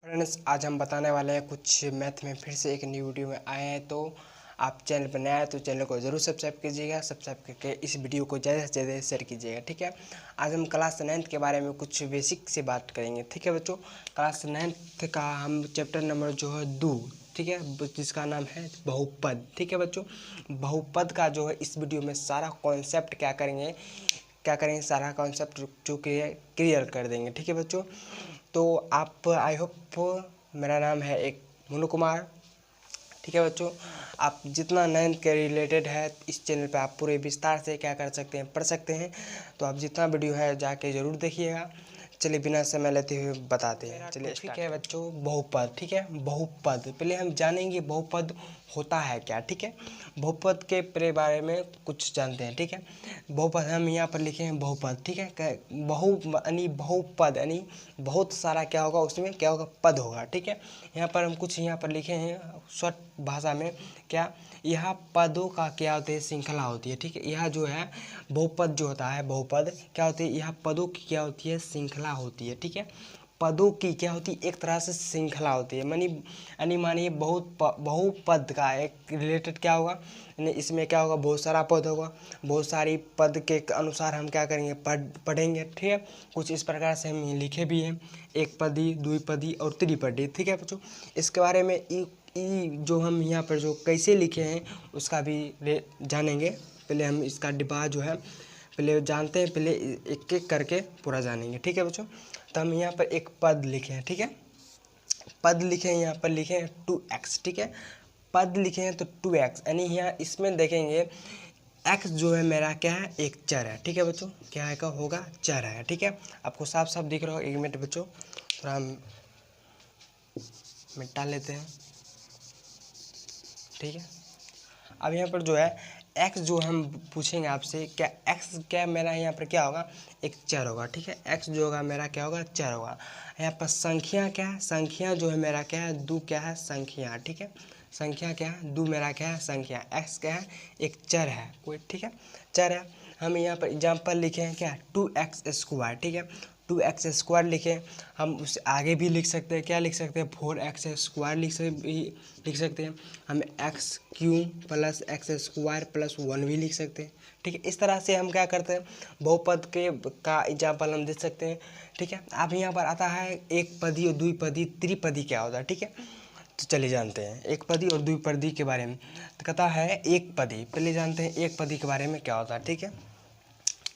Friends, आज हम बताने वाले हैं कुछ मैथ में फिर से एक न्यू वीडियो में आए हैं। तो आप चैनल पर नया है तो चैनल को ज़रूर सब्सक्राइब कीजिएगा। सब्सक्राइब करके इस वीडियो को ज़्यादा से ज़्यादा शेयर कीजिएगा, ठीक है। आज हम क्लास 9th के बारे में कुछ बेसिक से बात करेंगे, ठीक है बच्चों। क्लास 9th का हम चैप्टर नंबर जो है 2, ठीक है, जिसका नाम है बहुपद, ठीक है बच्चों। बहुपद का जो है इस वीडियो में सारा कॉन्सेप्ट क्या करेंगे सारा कॉन्सेप्ट जो कि क्लियर कर देंगे, ठीक है बच्चों। तो आप आई होप, मेरा नाम है एक मोनू कुमार, ठीक है बच्चों। आप जितना 9th के रिलेटेड है इस चैनल पे आप पूरे विस्तार से क्या कर सकते हैं, पढ़ सकते हैं। तो आप जितना वीडियो है जाके ज़रूर देखिएगा। चलिए बिना समय लेते हुए बताते हैं, चलिए ठीक है बच्चों। बहुपद, ठीक है, बहुपद पहले हम जानेंगे बहुपद होता है क्या, ठीक है। बहुपद के पूरे बारे में कुछ जानते हैं, ठीक है। बहुपद हम यहाँ पर लिखे हैं बहुपद, ठीक है। बहु यानी बहुपद यानी बहुत सारा क्या होगा, उसमें क्या होगा, पद होगा, ठीक है। यहाँ पर हम कुछ यहाँ पर लिखे हैं शॉर्ट भाषा में, क्या यह पदों का क्या होती है, श्रृंखला होती है, ठीक है। यह जो है बहुपद जो होता है, बहुपद क्या होती है, यह पदों की क्या होती है, श्रृंखला होती है, ठीक है। पदों की क्या होती है, एक तरह से श्रृंखला होती है। यानी मानिए बहुपद का एक रिलेटेड क्या होगा, यानी इसमें क्या होगा, बहुत सारा पद होगा, बहुत सारी पद के अनुसार हम क्या करेंगे, पढ़ेंगे, ठीक है। कुछ इस प्रकार से हम लिखे भी हैं, एक पदी, द्विपदी और त्रिपदी, ठीक है बच्चों। इसके बारे में जो हम यहाँ पर जो कैसे लिखे हैं उसका भी जानेंगे। पहले हम इसका डिब्बा जो है पहले जानते हैं, पहले एक एक करके पूरा जानेंगे, ठीक है बच्चों। तो हम यहाँ पर एक पद लिखे हैं, ठीक है। पद लिखे हैं, यहाँ पर लिखे हैं 2x, ठीक है। पद लिखे हैं तो 2x, यानी यहाँ इसमें देखेंगे x जो है मेरा क्या है, एक चर है, ठीक है बच्चों। क्या है का होगा, चर है, ठीक है। आपको साफ साफ दिख रहा हो, एक मिनट बच्चों थोड़ा हम मिटा लेते हैं, ठीक है। अब यहाँ पर जो है x जो हम पूछेंगे आपसे, क्या x क्या मेरा यहाँ पर क्या होगा, एक चर होगा, ठीक है। x जो होगा मेरा क्या होगा, चर होगा। यहाँ पर संख्या क्या है, संख्या जो है मेरा क्या है, दो क्या है, संख्या, ठीक है। संख्या क्या है, दो मेरा क्या है, संख्या। x क्या है, एक चर है कोई, ठीक है, चर है। हम यहाँ पर एग्जाम्पल लिखे हैं क्या, 2x², ठीक है। 2x² लिखें, हम उससे आगे भी लिख सकते हैं, क्या लिख सकते हैं, 4x² लिख सकते हैं। हम x³ + x² + 1 भी लिख सकते हैं, ठीक है। इस तरह से हम क्या करते हैं, बहुपद का एग्जाम्पल हम दे सकते हैं, ठीक है। अब यहाँ पर आता है एक पदी और द्विपदी त्रिपदी क्या होता है, ठीक है। तो चलिए जानते हैं एक पदी और द्विपदी के बारे में। तो कहता है एक पदी, पहले जानते हैं एक पदी के बारे में क्या होता है, ठीक है।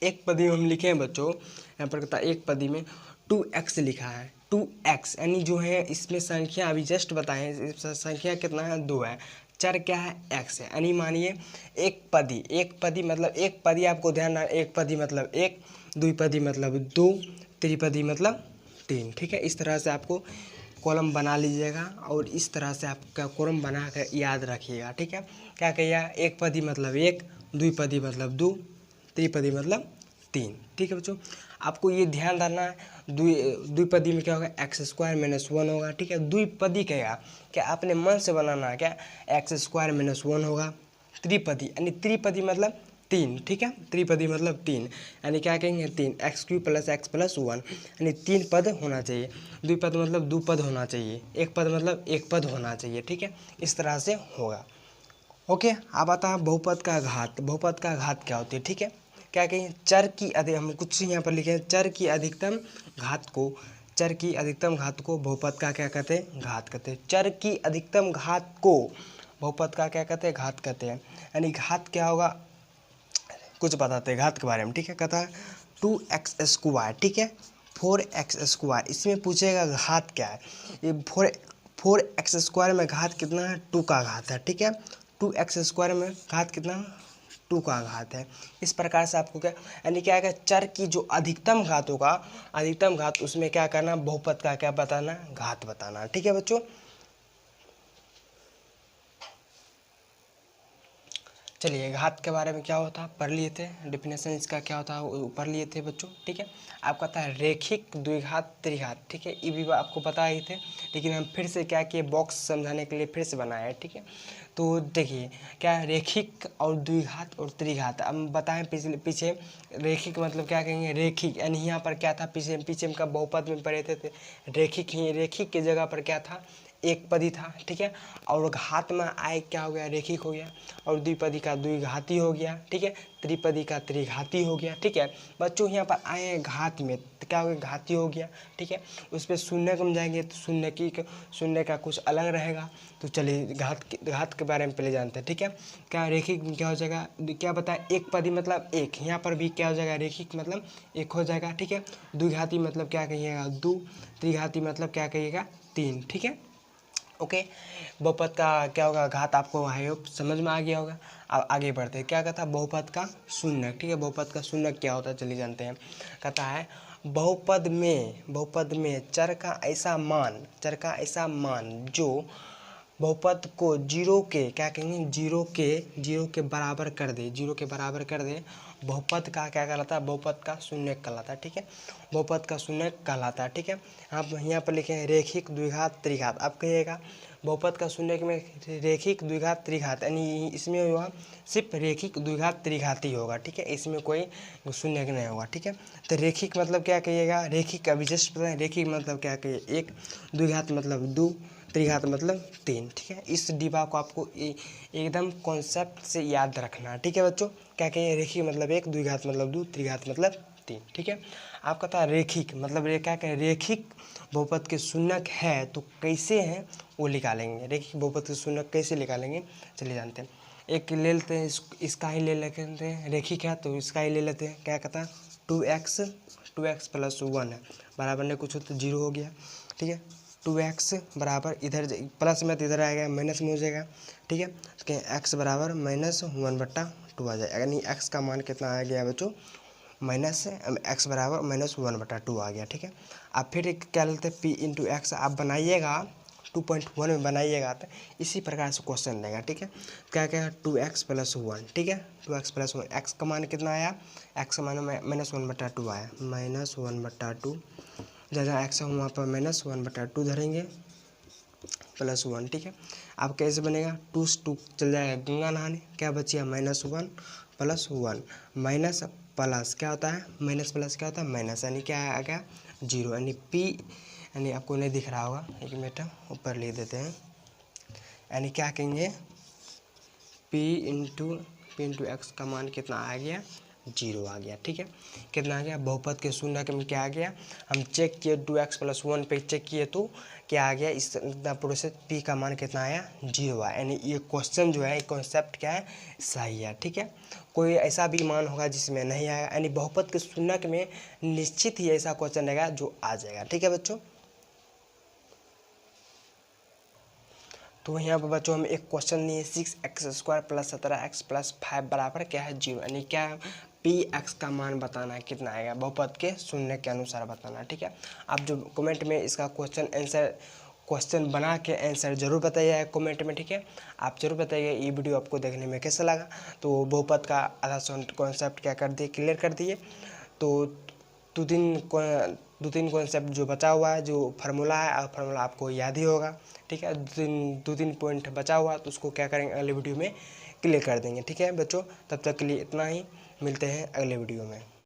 एक पदी में हम लिखे हैं बच्चों, यहाँ पर कहता है एक पदी में 2x लिखा है, 2x यानी जो है इसमें संख्या अभी जस्ट बताएं, संख्या कितना है, 2 है, चर क्या है, x है। यानी मानिए एक पदी मतलब एक पदी, आपको ध्यान रखना, एक पदी मतलब एक, द्विपदी मतलब दो, त्रिपदी मतलब 3, ठीक है। इस तरह से आपको कॉलम बना लीजिएगा और इस तरह से आपका कॉलम बना कर याद रखिएगा, ठीक है। क्या कहिएगा, एक पदी मतलब एक, द्विपदी मतलब दो, त्रिपदी मतलब 3, ठीक है बच्चों। आपको ये ध्यान रखना है, द्विपदी में क्या होगा, x² - 1 होगा, ठीक है। द्विपदी कहेगा क्या, अपने मन से बनाना है क्या, x² - 1 होगा। त्रिपदी यानी त्रिपदी मतलब 3, ठीक है। त्रिपदी मतलब 3, यानी क्या कहेंगे, 3, x³ + x + 1, यानी 3 पद होना चाहिए। द्विपद मतलब 2 पद होना चाहिए, एक पद मतलब 1 पद होना चाहिए, ठीक है। इस तरह से होगा, ओके। अब आता है बहुपद का घात। बहुपद का घात क्या होती है, ठीक है। क्या कहें, चर की अधिक, हम कुछ यहाँ पर लिखे हैं, चर की अधिकतम घात को, चर की अधिकतम घात को बहुपद का क्या कहते हैं, घात कहते हैं। चर की अधिकतम घात को बहुपद का क्या कहते हैं, घात कहते हैं। यानी घात क्या होगा, कुछ बताते हैं घात के बारे में, ठीक है। कहता है 2x², ठीक है, 4x², इसमें पूछेगा घात क्या है। ये 4x² में घात कितना है, 2 का घात है, ठीक है। 2x² में घात कितना, 2 का घात है। इस प्रकार से आपको क्या, यानी क्या है, चर की जो अधिकतम घात होगा, अधिकतम घात, उसमें क्या करना, बहुपद का क्या बताना, घात बताना, ठीक है बच्चों। चलिए घात के बारे में क्या होता है पढ़ लिए थे, डिफिनेशन इसका क्या होता है वो पढ़ लिए थे बच्चों, ठीक है। आपका था रेखिक द्विघात त्रिघात, ठीक है, ये भी आपको पता ही थे, लेकिन हम फिर से क्या किए बॉक्स समझाने के लिए फिर से बनाया है, ठीक है। तो देखिए क्या रेखिक और द्विघात और त्रिघात, हम बताएं पीछे रेखिक मतलब क्या कहेंगे रेखिक, यानी यहाँ पर क्या था पीछे पीछे का बहुपद में पढ़े थे रेखिक ही, रेखिक की जगह पर क्या था एक पदी था, ठीक है। और घात में आए क्या हो गया रेखिक हो गया, और द्विपदी का द्विघाती हो गया, ठीक है, त्रिपदी का त्रिघाती हो गया, ठीक है। बच्चों यहाँ पर आए हैं घात में तो क्या हो गया घाती हो गया, ठीक है। उस पर शून्य कम जाएंगे तो शून्य का कुछ अलग रहेगा। तो चलिए घात के बारे में पहले जानते हैं, ठीक है। क्या रेखिक क्या हो जाएगा, क्या बताएं एक पदी मतलब एक, यहाँ पर भी क्या हो जाएगा रेखिक मतलब एक हो जाएगा, ठीक है। द्विघाती मतलब क्या कहिएगा दो, त्रिघाती मतलब क्या कहिएगा तीन, ठीक है। ओके, बहुपद का क्या होगा घात आपको आई होप समझ में आ गया होगा। अब आगे बढ़ते हैं, क्या कहता है बहुपद का शून्य, ठीक है। बहुपद का शून्य क्या होता है चलिए जानते हैं। कहता है बहुपद में चर का ऐसा मान जो बहुपद को जीरो के क्या कहेंगे जीरो के बराबर कर दे, बहुपद का क्या कहलाता है बहुपद का शून्य कहलाता है, ठीक है। बहुपद का शून्य कहलाता है, ठीक है। आप यहाँ पर लिखे हैं रेखिक द्विघात त्रिघात, आप कहिएगा बहुपद का शून्य में रेखिक द्विघात त्रिघात, यानी इसमें हुआ सिर्फ रेखिक द्विघात त्रिघात ही होगा, ठीक है, इसमें कोई शून्य नहीं होगा, ठीक है। तो रेखिक मतलब क्या कहिएगा रेखिक अभी जस्ट पता है रेखिक मतलब क्या कहिए एक, द्विघात मतलब दो, त्रिघात मतलब तीन, ठीक है। इस डिब्बा को आपको एकदम कॉन्सेप्ट से याद रखना, ठीक है बच्चों। क्या कहिए रेखिक मतलब एक, द्विघात मतलब दो, त्रिघात मतलब तीन, ठीक है। आपका था रेखिक मतलब क्या कहें रेखिक बहुपद के शून्यक है तो कैसे हैं वो निकालेंगे, रेखिक बहुपद के शून्यक कैसे निकालेंगे चलिए जानते हैं। एक ले लेते हैं इसका ही ले लेते हैं, रेखिक है तो इसका ही ले लेते हैं। क्या कहता है 2x प्लस 1 है बराबर नहीं कुछ हो तो जीरो हो गया, ठीक है। 2x बराबर इधर प्लस में तो इधर आएगा माइनस में हो जाएगा, ठीक है। तो x बराबर -1/2 आ जाएगा, यानी x का मान कितना आ गया बच्चों x बराबर -1/2 आ गया, ठीक है। आप फिर क्या लेते हैं p इंटू एक्स, आप बनाइएगा 2.1 में बनाइएगा तो इसी प्रकार से क्वेश्चन देगा, ठीक है। क्या क्या 2x प्लस 1, ठीक है, 2x प्लस 1, x का मान कितना आया x का मान -1/2 आया, -1/2 जहाँ x है वहाँ पर -1/2 धरेंगे प्लस 1, ठीक है। अब कैसे बनेगा 2 से 2 चल जाएगा गंगा नहाने, क्या बचिए -1 प्लस 1 माइनस प्लस क्या होता है माइनस प्लस क्या होता है माइनस, यानी क्या आ गया जीरो, यानी p, यानी आपको नहीं दिख रहा होगा एक मिनट ऊपर लिख देते हैं, यानी क्या कहेंगे p इंटू एक्स का मान कितना आ गया जीरो आ गया, ठीक है। कितना आ गया बहुपद के शून्य में क्या आ गया, हम चेक किए 2x प्लस 1 पे चेक किए तो क्या आ गया इस प्रोसेस p का मान कितना आया जीरो आया, यानी ये क्वेश्चन जो है कॉन्सेप्ट क्या है सही है, ठीक है। कोई ऐसा भी मान होगा जिसमें नहीं आएगा, यानी बहुपद के शून्य में निश्चित ही ऐसा क्वेश्चन रहेगा जो आ जाएगा, ठीक है बच्चों। तो यहाँ पर बच्चों हम एक क्वेश्चन लिए 6x² प्लस 17x प्लस 5 बराबर क्या है जीरो, यानी क्या px का मान बताना है कितना आएगा बहुपद के शून्य के अनुसार बताना है, ठीक है। आप जो कमेंट में इसका क्वेश्चन बना के आंसर जरूर बताइए कमेंट में, ठीक है। आप जरूर बताइए ये वीडियो आपको देखने में कैसा लगा। तो बहुपद का आधा कॉन्सेप्ट क्या कर दिए क्लियर कर दिए। तो दो तीन कॉन्सेप्ट जो बचा हुआ है जो फार्मूला है फार्मूला आपको याद ही होगा, ठीक है। दो तीन पॉइंट बचा हुआ तो उसको क्या करेंगे अगले वीडियो में क्लियर कर देंगे, ठीक है बच्चों। तब तक के लिए इतना ही, मिलते हैं अगले वीडियो में।